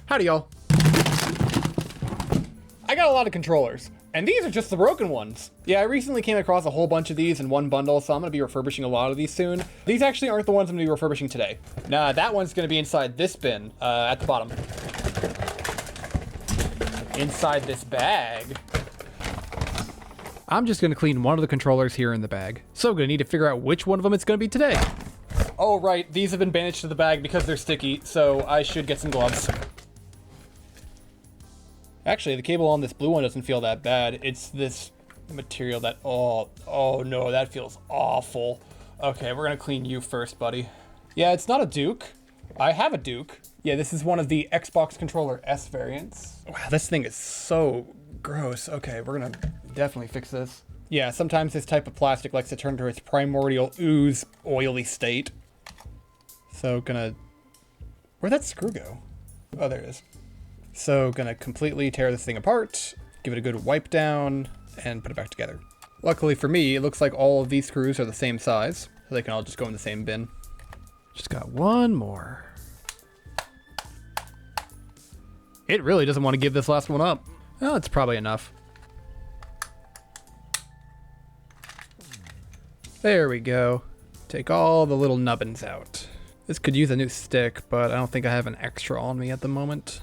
Howdy, y'all. I got a lot of controllers, and these are just the broken ones. Yeah, I recently came across a whole bunch of these in one bundle, so I'm gonna be refurbishing a lot of these soon. These actually aren't the ones I'm gonna be refurbishing today. Nah, that one's gonna be inside this bin, at the bottom. Inside this bag. I'm just gonna clean one of the controllers here in the bag. So gonna need to figure out which one of them it's gonna be today. Oh right, these have been bandaged to the bag because they're sticky, so I should get some gloves. Actually, the cable on this blue one doesn't feel that bad. It's this material that, oh no, that feels awful. Okay, we're gonna clean you first, buddy. Yeah, it's not a Duke. I have a Duke. Yeah, this is one of the Xbox Controller S variants. Wow, this thing is so gross. Okay, we're gonna definitely fix this. Yeah, sometimes this type of plastic likes to turn to its primordial ooze oily state. So gonna, where'd that screw go? Oh, there it is. So gonna completely tear this thing apart, give it a good wipe down, and put it back together. Luckily for me, it looks like all of these screws are the same size, so they can all just go in the same bin. Just got one more. It really doesn't want to give this last one up. Oh, it's probably enough. There we go. Take all the little nubbins out. This could use a new stick, but I don't think I have an extra on me at the moment.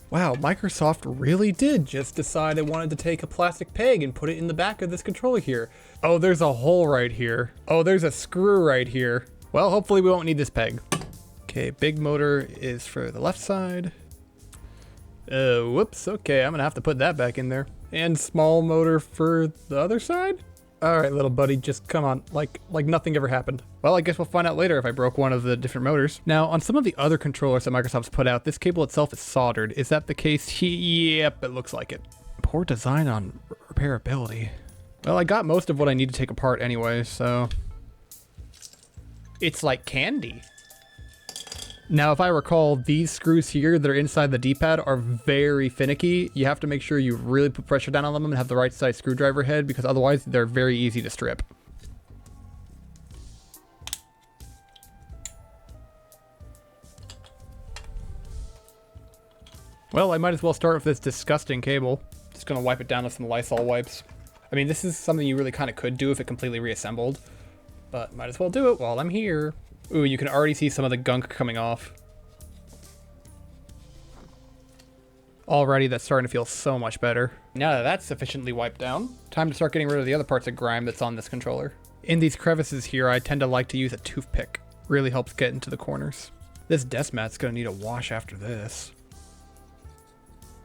Wow, Microsoft really did just decide it wanted to take a plastic peg and put it in the back of this controller here. Oh, there's a hole right here. Oh, there's a screw right here. Well, hopefully we won't need this peg. Okay, big motor is for the left side. Whoops, okay, I'm gonna have to put that back in there. And small motor for the other side? All right, little buddy, just come on, like nothing ever happened. Well, I guess we'll find out later if I broke one of the different motors. Now, on some of the other controllers that Microsoft's put out, this cable itself is soldered. Is that the case? Yep, it looks like it. Poor design on repairability. Well, I got most of what I need to take apart anyway, so. It's like candy. Now, if I recall, these screws here that are inside the D-pad are very finicky. You have to make sure you really put pressure down on them and have the right size screwdriver head, because otherwise they're very easy to strip. Well, I might as well start with this disgusting cable. Just gonna wipe it down with some Lysol wipes. I mean, this is something you really kind of could do if it completely reassembled, but might as well do it while I'm here. Ooh, you can already see some of the gunk coming off. Already, that's starting to feel so much better. Now that that's sufficiently wiped down, time to start getting rid of the other parts of grime that's on this controller. In these crevices here, I tend to like to use a toothpick. Really helps get into the corners. This desk mat's gonna need a wash after this.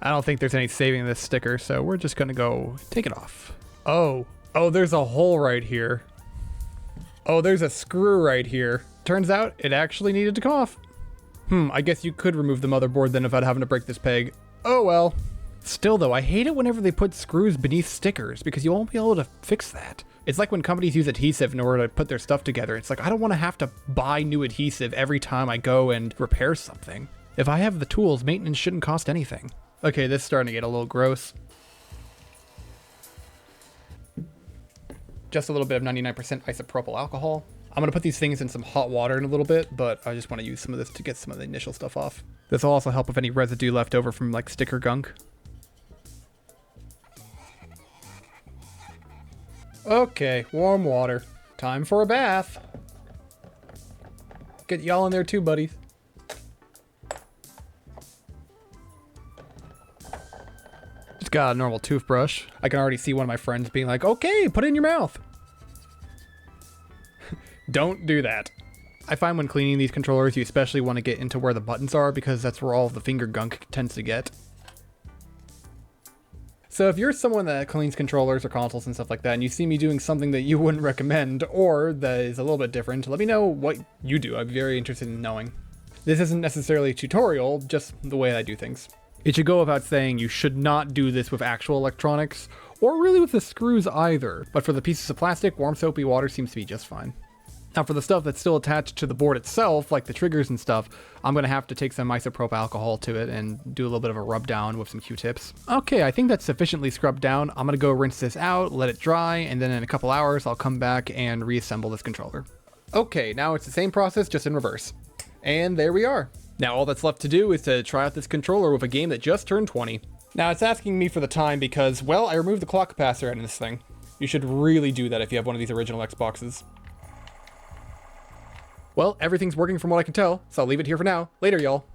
I don't think there's any saving this sticker, so we're just gonna go take it off. Oh, there's a hole right here. Oh, there's a screw right here. Turns out it actually needed to come off. I guess you could remove the motherboard then without having to break this peg. Oh well. Still though, I hate it whenever they put screws beneath stickers because you won't be able to fix that. It's like when companies use adhesive in order to put their stuff together. It's like, I don't want to have to buy new adhesive every time I go and repair something. If I have the tools, maintenance shouldn't cost anything. Okay, this is starting to get a little gross. Just a little bit of 99% isopropyl alcohol. I'm gonna put these things in some hot water in a little bit, but I just want to use some of this to get some of the initial stuff off. This will also help with any residue left over from like sticker gunk. Okay, warm water. Time for a bath. Get y'all in there too, buddies. Just got a normal toothbrush. I can already see one of my friends being like, okay, put it in your mouth. Don't do that. I find when cleaning these controllers, you especially want to get into where the buttons are because that's where all of the finger gunk tends to get. So if you're someone that cleans controllers or consoles and stuff like that, and you see me doing something that you wouldn't recommend or that is a little bit different, let me know what you do. I'd be very interested in knowing. This isn't necessarily a tutorial, just the way I do things. It should go without saying you should not do this with actual electronics, or really with the screws either, but for the pieces of plastic, warm soapy water seems to be just fine. Now for the stuff that's still attached to the board itself, like the triggers and stuff, I'm going to have to take some isopropyl alcohol to it and do a little bit of a rub down with some Q-tips. Okay, I think that's sufficiently scrubbed down. I'm going to go rinse this out, let it dry, and then in a couple hours I'll come back and reassemble this controller. Okay, now it's the same process, just in reverse. And there we are. Now all that's left to do is to try out this controller with a game that just turned 20. Now it's asking me for the time because, well, I removed the clock capacitor out of this thing. You should really do that if you have one of these original Xboxes. Well, everything's working from what I can tell, so I'll leave it here for now. Later, y'all.